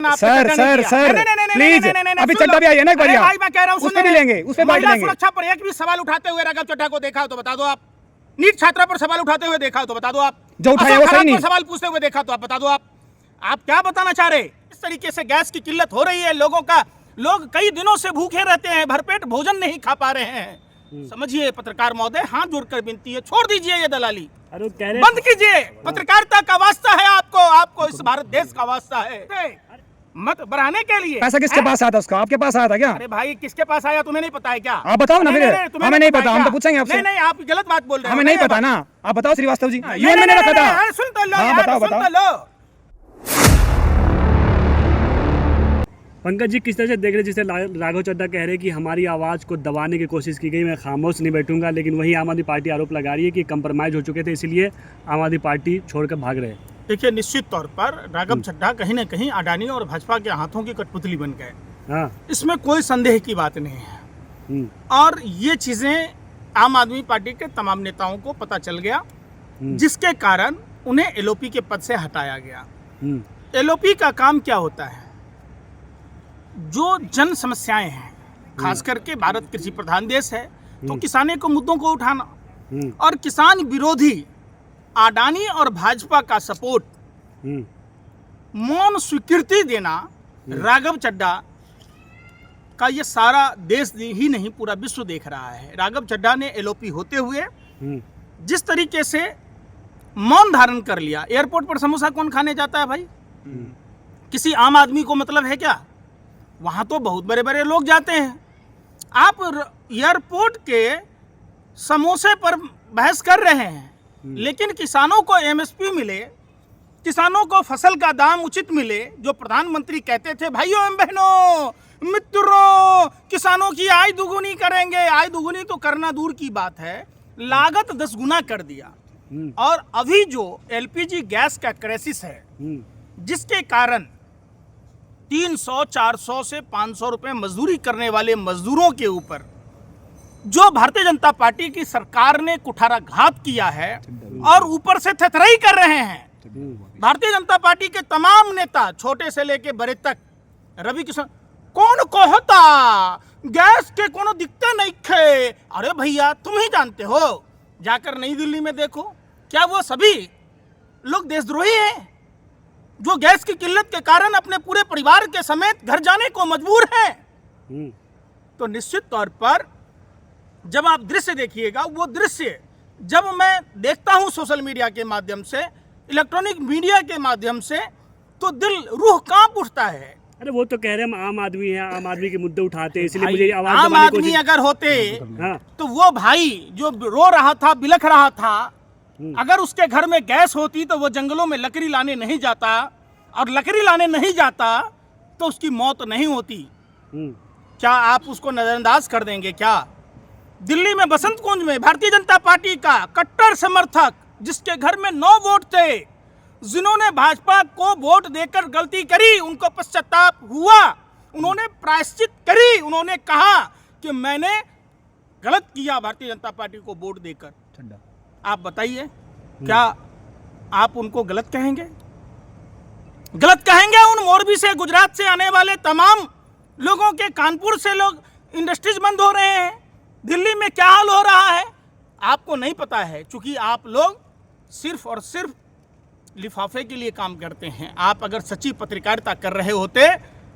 Sir please अभी चड्डा भी आई है ना एक बार भाई मैं कह रहा हूँ उस पे भी लेंगे, उस पे बात लेंगे। सुरक्षा पर एक भी सवाल उठाते हुए राघव चड्ढा को देखा हो तो बता दो आप। नीट छात्रा पर सवाल उठाते हुए देखा हो तो बता दो आप। जो उठाया वो सही नहीं। सवाल पूछते हुए देखा तो आप बता दो आप क्या बताना चाह रहे। इस तरीके से गैस की किल्लत हो रही है लोगों का, लोग कई दिनों से भूखे रहते हैं, भरपेट भोजन नहीं खा पा रहे हैं। समझिए पत्रकार महोदय, हाथ जोड़कर विनती है, छोड़ दीजिए ये दलाली, बंद कीजिए। पत्रकारिता का वास्ता है आपको इस भारत देश का वास्ता है। मत बढ़ाने के लिए पैसा किसके पास आया था उसका? आपके पास आया था क्या? अरे भाई किसके पास आया तुम्हें नहीं पता है क्या? आप बताओ ना। हमें नहीं पता, हम तो पूछेंगे आपसे। नहीं आप गलत बात बोल रहे हैं, हमें नहीं पता ना। आप बताओ श्रीवास्तव जी। मैंने रखा था। सुन तो लो यार, बताओ सुन तो लो। पंकज जी, किस तरह से देख रहे, जिसे राघव चड्ढा कह रहे हैं कि हमारी आवाज़ को दबाने की कोशिश की गई, मैं खामोश नहीं बैठूंगा, लेकिन वही आम आदमी पार्टी आरोप लगा रही है कि कंप्रोमाइज हो चुके थे, इसलिए आम आदमी पार्टी छोड़कर भाग रहे हैं। देखिए निश्चित तौर पर राघव चड्ढा कहीं न कहीं अडानी और भाजपा के हाथों की कठपुतली बन गए। हाँ, इसमें कोई संदेह की बात नहीं है। और ये चीजें आम आदमी पार्टी के तमाम नेताओं को पता चल गया, जिसके कारण उन्हें एलओपी के पद से हटाया गया। एलओपी का काम क्या होता है? जो जन समस्याएं हैं, खास करके भारत कृषि प्रधान देश है, तो किसानों के मुद्दों को उठाना और किसान विरोधी अडानी और भाजपा का सपोर्ट, मौन स्वीकृति देना, राघव चड्ढा का ये सारा देश ही नहीं पूरा विश्व देख रहा है। राघव चड्ढा ने एलओपी होते हुए जिस तरीके से मौन धारण कर लिया। एयरपोर्ट पर समोसा कौन खाने जाता है भाई? किसी आम आदमी को मतलब है क्या? वहां तो बहुत बड़े बड़े लोग जाते हैं। आप एयरपोर्ट के समोसे पर बहस कर रहे हैं, लेकिन किसानों को एमएसपी मिले, किसानों को फसल का दाम उचित मिले, जो प्रधानमंत्री कहते थे भाइयों एवं बहनों मित्रों किसानों की आय दुगुनी करेंगे। आय दुगुनी तो करना दूर की बात है, लागत 10 गुना कर दिया। और अभी जो एलपीजी गैस का क्राइसिस है, जिसके कारण 300, 400 से 500 रुपए मजदूरी करने वाले मजदूरों के ऊपर जो भारतीय जनता पार्टी की सरकार ने कुठाराघात किया है और ऊपर से थथराई कर रहे हैं। भारतीय जनता पार्टी के तमाम नेता, छोटे से लेके बड़े तक, रवि किशन कौन कहता गैस के कोनो दिक्कत नहीं खे। अरे भैया तुम ही जानते हो, जाकर नई दिल्ली में देखो, क्या वो सभी लोग देशद्रोही हैं जो गैस की किल्लत के कारण अपने पूरे परिवार के समेत घर जाने को मजबूर हैं? तो निश्चित तौर पर जब आप दृश्य देखिएगा, वो दृश्य जब मैं देखता हूं सोशल मीडिया के माध्यम से, इलेक्ट्रॉनिक मीडिया के माध्यम से, तो दिल रूह कांप उठता है। अरे वो तो कह रहे हैं हम आम आदमी हैं, आम आदमी के मुद्दे उठाते हैं, इसलिए मुझे आवाज आम आदमी अगर होते तो वो भाई जो रो रहा था, बिलख रहा था, अगर उसके घर में गैस होती तो वो जंगलों में लकड़ी लाने नहीं जाता, और लकड़ी लाने नहीं जाता तो उसकी मौत नहीं होती। क्या आप उसको नजरअंदाज कर देंगे क्या? दिल्ली में बसंत कुंज में भारतीय जनता पार्टी का कट्टर समर्थक, जिसके घर में 9 वोट थे, जिन्होंने भाजपा को वोट देकर गलती करी, उनको पश्चाताप हुआ, उन्होंने प्रायश्चित करी, उन्होंने कहा कि मैंने गलत किया भारतीय जनता पार्टी को वोट देकर। आप बताइए, क्या आप उनको गलत कहेंगे? गलत कहेंगे उन मोरबी से, गुजरात से आने वाले तमाम लोगों के, कानपुर से लोग, इंडस्ट्रीज बंद हो रहे हैं, दिल्ली में क्या हाल हो रहा है आपको नहीं पता है, क्योंकि आप लोग सिर्फ और सिर्फ लिफाफे के लिए काम करते हैं। आप अगर सच्ची पत्रकारिता कर रहे होते,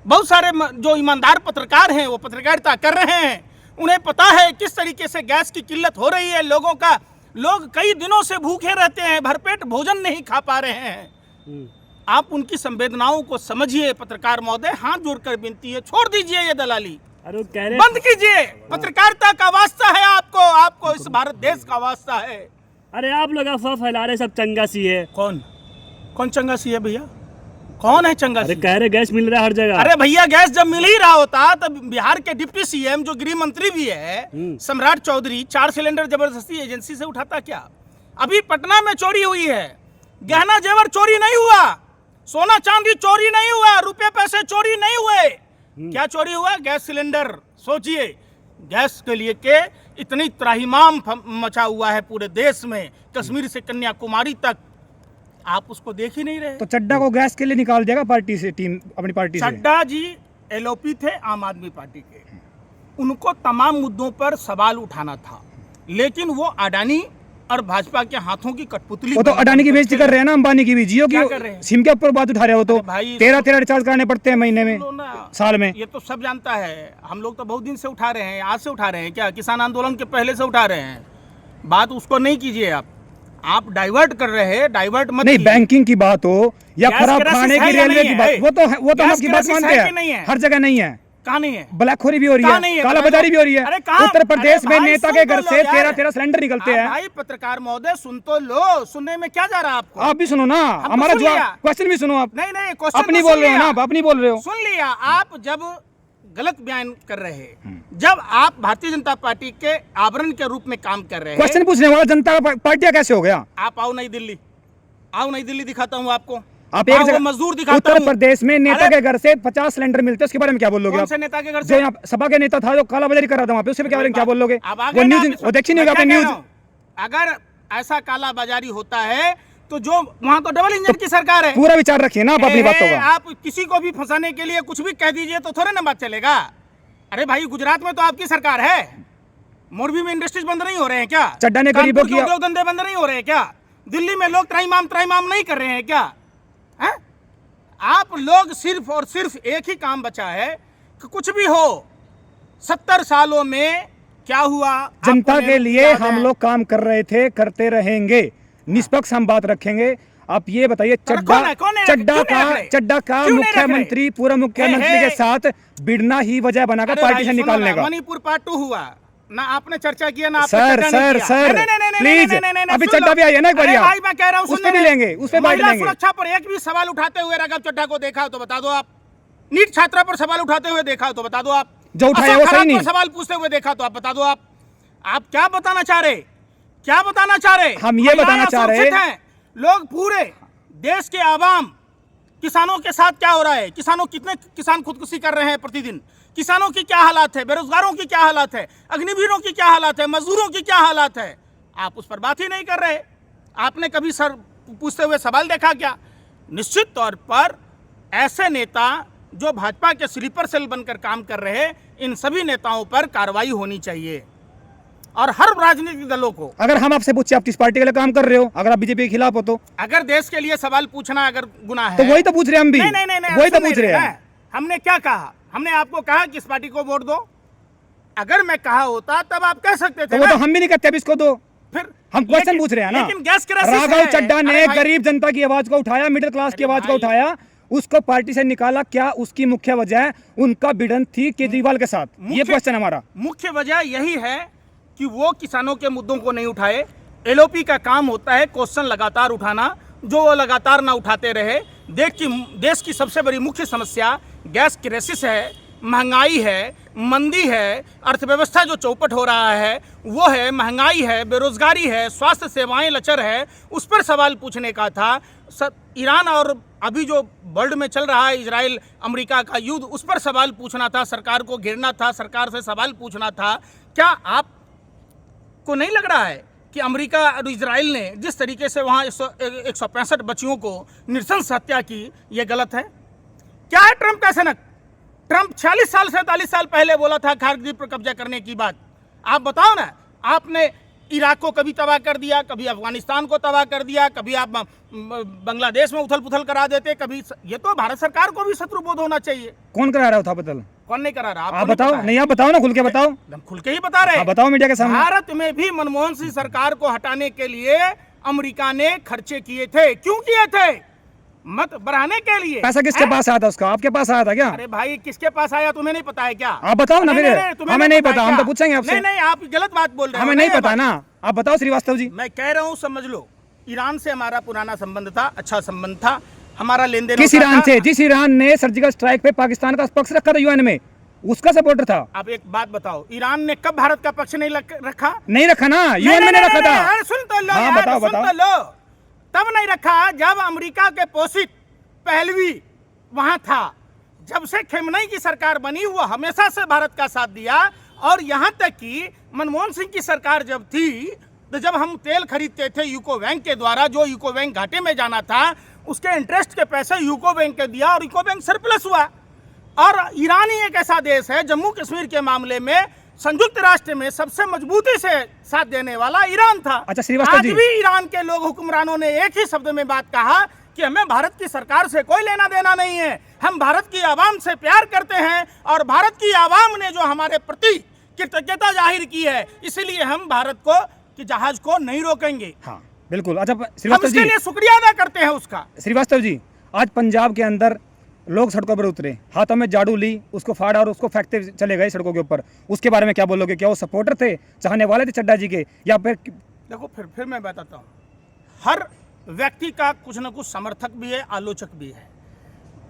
बहुत सारे जो ईमानदार पत्रकार हैं वो पत्रकारिता कर रहे हैं, उन्हें पता है किस तरीके से गैस की किल्लत हो रही है लोगों का, लोग कई दिनों से भूखे रहते हैं, भरपेट भोजन नहीं खा पा रहे हैं। आप उनकी संवेदनाओं को समझिए पत्रकार महोदय, हाथ जोड़कर विनती है, छोड़ दीजिए ये दलाली, बंद कीजिए। पत्रकारिता का वास्ता है आपको इस भारत देश का वास्ता है। अरे आप लोग अफवाह फैला रहे, सब चंगा सी है। कौन चंगा सी है भैया? कौन है चंगा सी? कह रहे गैस मिल रहा है हर जगह। अरे भैया गैस जब मिल ही रहा होता तब बिहार के डिप्टी सीएम जो गृह मंत्री भी है, सम्राट चौधरी, 4 सिलेंडर जबरदस्ती एजेंसी से उठाता क्या? अभी पटना में चोरी हुई है, गहना जेवर चोरी नहीं हुआ, सोना चांदी चोरी नहीं हुआ, रुपए पैसे चोरी नहीं हुए, क्या चोरी हुआ? Gas cylinder. सोचिए, गैस के लिए के इतनी त्राहिमाम मचा हुआ है पूरे देश में, कश्मीर से कन्याकुमारी तक। आप उसको देख ही नहीं रहे। तो चड्डा को गैस के लिए निकाल देगा पार्टी से, टीम अपनी पार्टी से। चड्डा जी एलओपी थे आम आदमी पार्टी के, उनको तमाम मुद्दों पर सवाल उठाना था, लेकिन वो अडानी और भाजपा के हाथों की कठपुतली। वो तो अडानी की बेइज्जती कर रहे हैं ना, अंबानी की भी। जियो क्या कर रहे हैं? की सिम के ऊपर बात उठा रहे हो तो भाई 13 रिचार्ज कराने पड़ते हैं महीने में, साल में। ये तो सब जानता है, हम लोग तो बहुत दिन से उठा रहे हैं, आज से उठा रहे हैं क्या? किसान आंदोलन के पहले से उठा रहे हैं। बात उसको नहीं कीजिए आप डाइवर्ट कर रहे हैं, डाइवर्ट मत नहीं, कीजिए। बैंकिंग की बात हो या गैस खराब क्राइसिस खाने है की, या रेलवे नहीं की है? बात, वो तो हम गैस आपकी बात क्राइसिस मानते है कि नहीं हैं, है? हर जगह नहीं है। कहाँ नहीं है? ब्लैकखोरी भी हो रही कहाँ नहीं है, है? कालाबाजारी भी हो रही है। अरे कहाँ? उत्तर प्रदेश अरे में भाई नेता सुन के तो घर लो से यार। 13 सिलेंडर निकलते हैं। भाई पत्रकार महोदय सुन तो लो, सुनने में क्या जा रहा है आपको? आप भी सुनो ना, हम तो हमारा सुन लिया। क्वेश्चन भी सुनो आप। नहीं क्वेश्चन अपनी तो बोल सुन रहे हो ना लिया। आप, अपनी बोल रहे हो। सुन लिया। आप जब गलत बयान कर रहे हैं, जब आप भारतीय जनता पार्टी के आवरण के रूप में काम कर रहे हैं। क्वेश्चन पूछने वाला जनता पार्टी कैसे हो गया? आप आओ नई दिल्ली, आओ नई दिल्ली दिखाता हूँ आपको। आप एक आओ, जगह वो मजदूर दिखाता उत्तर हूँ। प्रदेश में नेता अरे के घर से 50 सिलेंडर मिलते हैं, उसके बारे में क्या बोलोगे कौन आप? से नेता के घर जो से? यहाँ सभा के नेता था, जो कालाबाजारी कर रहा था वहाँ पे, उसके क्या क्या बोलोगे? अब आ वो गए ना न्यूज, आप वो देखी नहीं मैं होगा आपने क्या कह न्यूज। रहा हूँ? अगर ऐसा कालाबाजारी होता है तो जो वहाँ तो डबल इंजन की सरकार है। पूरा विचार रखिए ना आप अपनी बातों का। आप किसी को भी फंसाने के लिए कुछ भी कह दीजिए तो थोड़े ना बात चलेगा। अरे भाई गुजरात में तो आपकी सरकार है, मोरबी में इंडस्ट्रीज बंद नहीं हो रहे हैं क्या? चड्डा ने गरीबों कानपुर के उद्योग धंधे बंद नहीं हो रहे हैं क्या? दिल्ली में लोग त्राईमाम नहीं कर रहे हैं क्या? हैं? आप लोग सिर्फ और सिर्फ एक ही काम बचा है कि कुछ भी हो 70 सालों में क्या हुआ? जनता आपको के लिए याद हम है? लोग काम कर रहे थे, करते रहेंगे, निष्पक्ष हम बात रखेंगे। आप ये बताइए, कौन है? कौन है? चड्डा क्यों नहीं रख रहे? चड्डा का क्यों नहीं रख रहे? मुख्यमंत्री, पूरा मुख्यमंत्री हे, हे। के साथ भिड़ना ही वजह बनाकर अरे पार्टी भाई, से सुनो निकालने ना, का। मणिपुर पार्ट 2 हुआ ना, आपने चर्चा किया ना, आपने सर चर्चा नहीं सर किया। सर नहीं, नहीं, नहीं, प्लीज, नहीं, नहीं, नहीं, नहीं, अभी सुन चड्डा लो। भी आई है ना एक बार अरे यहाँ। भाई मैं कह रहा हूँ, उस पे भी लेंगे, उस पे बात महिला लेंगे। सुरक्षा पर एक भी सवाल उठाते हुए राघव चड्ढा को देखा हो तो बता दो आप। नीट छात्रा पर सवाल उठाते हुए देखा हो तो बता दो आप। जो उठाया अशोक वो सही खरात नहीं। पर सवाल पूछते हुए देखा तो आप बता दो आप। आप क्या बताना चाह रहे? क्या बताना चाह रहे? हम ये बताना चाह रहे हैं, लोग पूरे देश के आवाम किसानों के साथ क्या हो रहा है, कितने किसान खुदकुशी कर रहे हैं प्रतिदिन, किसानों की क्या हालात है, बेरोजगारों की क्या हालात है, अग्निवीरों की क्या हालात है, मजदूरों की क्या हालात है, आप उस पर बात ही नहीं कर रहे। आपने कभी सर पूछते हुए सवाल देखा क्या? निश्चित तौर पर ऐसे नेता जो भाजपा के स्लीपर सेल बनकर काम कर रहे हैं, इन सभी नेताओं पर कार्रवाई होनी चाहिए और हर राजनीतिक दलों को। अगर हम आपसे पूछे आप किस पार्टी के लिए काम कर रहे हो, अगर आप बीजेपी के खिलाफ हो तो अगर देश के लिए सवाल पूछना अगर गुनाह है तो वही तो पूछ रहे हैं हम भी, नहीं, वही तो सुन पूछ नहीं रहे हैं। हमने क्या कहा? हमने आपको कहा कि इस पार्टी को वोट दो। अगर मैं कहा होता तब आप कह सकते थे तो वो ना। तो हम भी नहीं कहते अब इसको दो, फिर हम क्वेश्चन पूछ रहे हैं ना। लेकिन गैस क्राइसिस राघव है। चड्डा ने अरे भाई, गरीब जनता की आवाज को उठाया, मिडिल क्लास की अरे आवाज को भाई। उठाया, उसको पार्टी से निकाला। क्या उसकी मुख्य वजह उनका भिड़न थी केजरीवाल के साथ? ये मुख्य- क्वेश्चन हमारा। मुख्य वजह यही है कि वो किसानों के मुद्दों को नहीं उठाए। एलओपी का काम होता है क्वेश्चन लगातार उठाना, जो वो लगातार ना उठाते रहे। देश की सबसे बड़ी मुख्य समस्या गैस क्राइसिस है, महंगाई है, मंदी है, अर्थव्यवस्था जो चौपट हो रहा है वो है, महंगाई है, बेरोजगारी है, स्वास्थ्य सेवाएं लचर है, उस पर सवाल पूछने का था। ईरान और अभी जो वर्ल्ड में चल रहा है इजराइल अमेरिका का युद्ध, उस पर सवाल पूछना था, सरकार को घेरना था, सरकार से सवाल पूछना था। क्या आपको नहीं लग रहा है कि अमेरिका और इजराइल ने जिस तरीके से वहाँ 165 बच्चियों को नृशंस हत्या की, ये गलत है? क्या है ट्रंप का सनक? ट्रंप 46 साल 47 साल पहले बोला था कारगिल पर कब्जा करने की बात। आप बताओ ना, आपने इराक को कभी तबाह कर दिया, कभी अफगानिस्तान को तबाह कर दिया, कभी आप बांग्लादेश में उथल पुथल करा देते, कभी। ये तो भारत सरकार को भी शत्रुबोध होना चाहिए। कौन करा रहा था बदल? कौन नहीं करा रहा? आप बताओ। नहीं, आप बताओ ना, खुल के बताओ। हम खुल के ही बता रहे आप बताओ मीडिया के सामने। भारत में भी मनमोहन सिंह सरकार को हटाने के लिए अमेरिका ने खर्चे किए थे। क्यों किए थे? मत बढ़ाने के लिए। पैसा किसके पास आया था उसका? आपके पास आया था क्या? अरे भाई, किसके पास आया तुम्हें नहीं पता है क्या? आप बताओ ना फिर। हमें नहीं पता, हम तो पूछेंगे आपसे। नहीं, आप गलत बात बोल रहे हो। हमें नहीं पता ना, आप बताओ श्रीवास्तव जी। मैं कह रहा हूँ, समझ लो, ईरान से हमारा पुराना संबंध था, अच्छा संबंध था, हमारा लेन देन। किस ईरान से? जिस ईरान ने सर्जिकल स्ट्राइक पे पाकिस्तान का पक्ष रखा था यूएन में, उसका सपोर्टर था। आप एक बात बताओ, ईरान ने कब भारत का पक्ष नहीं रखा? नहीं रखा ना, यूएन में नहीं रखा था। सुन तो लो हाँ, यार, बताओ, सुन बताओ। तो लो। तब नहीं रखा जब अमेरिका के पोषित पहलवी वहां था। जब से खेमनई की सरकार बनी, वो हमेशा से भारत का साथ दिया। और यहां तक कि मनमोहन सिंह की सरकार जब थी तो जब हम तेल खरीदते थे यूको बैंक के द्वारा, जो यूको बैंक घाटे में जाना था, उसके इंटरेस्ट के पैसे यूको बैंक को दिया और यूको बैंक सरप्लस हुआ। और ईरान ही एक ऐसा देश है, जम्मू कश्मीर के मामले में संयुक्त राष्ट्र में सबसे मजबूती से साथ देने वाला ईरान था। अच्छा श्रीवास्तव आज जी, भी ईरान के लोग, हुक्मरानों ने एक ही शब्द में बात कहा कि हमें भारत की सरकार से कोई लेना देना नहीं है, हम भारत की आवाम से प्यार करते हैं और भारत की आवाम ने जो हमारे प्रति कृतज्ञता जाहिर की है, इसीलिए हम भारत को कि जहाज को नहीं रोकेंगे। हाँ बिल्कुल। अच्छा हम श्रीवास्तव इसके जी, लिए शुक्रिया अदा करते हैं उसका। श्रीवास्तव जी, आज पंजाब के अंदर लोग सड़कों पर उतरे, हाथों में झाड़ू ली, उसको फाड़ा और उसको फेंकते चले गए सड़कों के ऊपर, उसके बारे में क्या बोलोगे? क्या वो सपोर्टर थे, चाहने वाले थे चड्डा जी के, या फिर? देखो फिर मैं बताता हूँ, हर व्यक्ति का कुछ न कुछ समर्थक भी है, आलोचक भी है।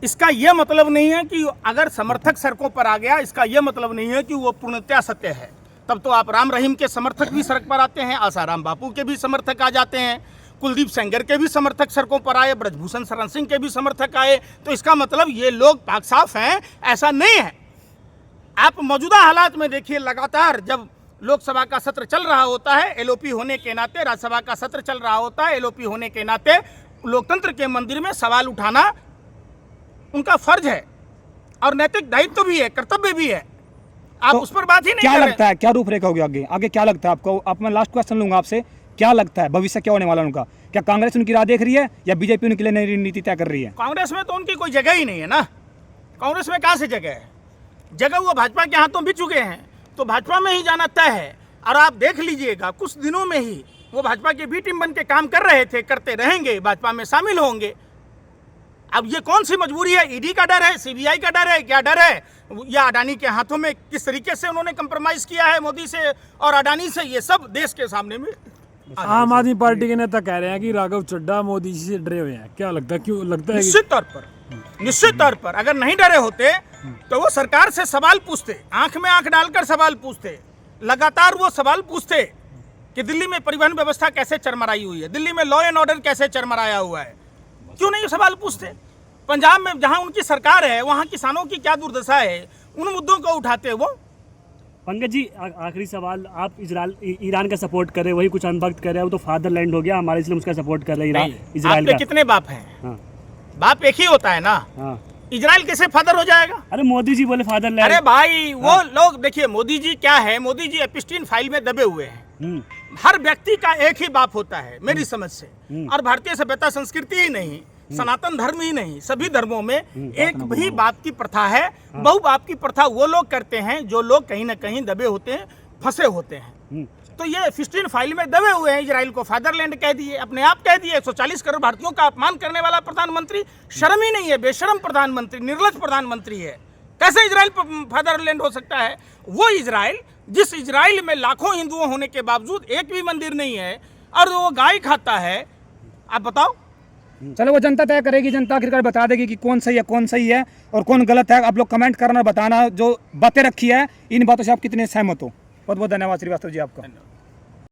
इसका यह मतलब नहीं है कि अगर समर्थक सड़कों पर आ गया, इसका यह मतलब नहीं है कि वो पूर्णतया सत्य है। तब तो आप राम रहीम के समर्थक भी सड़क पर आते हैं, आसाराम बापू के भी समर्थक आ जाते हैं, कुलदीप सेंगर के भी समर्थक सड़कों पर आए, ब्रजभूषण शरण सिंह के भी समर्थक आए। तो इसका मतलब ये लोग पाक साफ हैं, ऐसा नहीं है। आप मौजूदा हालात में देखिए, लगातार जब लोकसभा का सत्र चल रहा होता है, एलओपी होने के नाते, राज्यसभा का सत्र चल रहा होता है, एलओपी होने के नाते लोकतंत्र के मंदिर में सवाल उठाना उनका फर्ज है और नैतिक दायित्व भी है, कर्तव्य भी है। आप तो उस पर बात ही नहीं क्या कर रहे। लगता है, क्या रूपरेखा होगी आगे? आगे क्या लगता है आपको? आप, मैं लास्ट क्वेश्चन लूंगा आपसे, क्या लगता है भविष्य क्या होने वाला है उनका? क्या कांग्रेस उनकी राह देख रही है या बीजेपी उनके लिए नई नीति तय कर रही है? कांग्रेस में तो उनकी कोई जगह ही नहीं है ना। कांग्रेस में कहाँ से जगह है? जगह वो भाजपा के हाथों भी चुके हैं, तो भाजपा में ही जाना तय है। और आप देख लीजिएगा, कुछ दिनों में ही वो भाजपा के बी टीम बन के काम कर रहे थे, करते रहेंगे, भाजपा में शामिल होंगे। अब ये कौन सी मजबूरी है? ईडी का डर है, सीबीआई का डर है, क्या डर है? या अडानी के हाथों में किस तरीके से उन्होंने कंप्रोमाइज किया है मोदी से और अडानी से, ये सब देश के सामने में। आम आदमी पार्टी के नेता कह रहे हैं कि राघव चड्ढा मोदी जी से डरे हुए हैं, क्या लगता है, क्यों लगता है? निश्चित तौर पर अगर नहीं डरे होते तो वो सरकार से सवाल पूछते, आंख में आंख डालकर सवाल पूछते, लगातार वो सवाल पूछते कि दिल्ली में परिवहन व्यवस्था कैसे चरमराई हुई है, दिल्ली में लॉ एंड ऑर्डर कैसे चरमराया हुआ है, क्यों नहीं सवाल पूछते? पंजाब में जहां उनकी सरकार है, वहां किसानों की क्या दुर्दशा है, उन मुद्दों को उठाते वो। पंकज जी, आखिरी सवाल, आप ईरान का सपोर्ट कर रहे हैं, वही कुछ अनभक्त कर रहे हैं, वो तो फादरलैंड हो गया हमारे, इसलिए उसका सपोर्ट कर रहे हैं इजराइल आपके का। कितने बाप हैं? हाँ, बाप एक ही होता है ना। हाँ। इजराइल कैसे फादर हो जाएगा? अरे मोदी जी बोले फादरलैंड। अरे भाई वो लोग देखिए, मोदी जी क्या है, मोदी जी एपिस्टीन फाइल में दबे हुए हैं। हर व्यक्ति का एक ही बाप होता है मेरी समझ से, और भारतीय सभ्यता संस्कृति ही नहीं, सनातन धर्म ही नहीं, सभी धर्मों में एक भी बाप की प्रथा है। बहु बाप की प्रथा वो लोग करते हैं जो लोग कहीं ना कहीं दबे होते हैं, फंसे होते हैं। तो ये एपिस्टीन फाइल में दबे हुए हैं, इजराइल को फादरलैंड कह दिए, अपने आप कह दिए। 140 करोड़ भारतीयों का अपमान करने वाला प्रधानमंत्री, शर्म ही नहीं है, बेशर्म प्रधानमंत्री, निर्लज्ज प्रधानमंत्री है। कैसे इजराइल फादरलैंड हो सकता है? वो इजराइल, जिस इजराइल में लाखों हिंदुओं होने के बावजूद एक भी मंदिर नहीं है और वो गाय खाता है, आप बताओ। चलो वो जनता तय करेगी, जनता आखिरकार बता देगी कि कौन सही है और कौन गलत है। आप लोग कमेंट करना, बताना जो बातें रखी है इन बातों से आप कितने सहमत हो। बहुत बहुत धन्यवाद श्रीवास्तव जी आपका।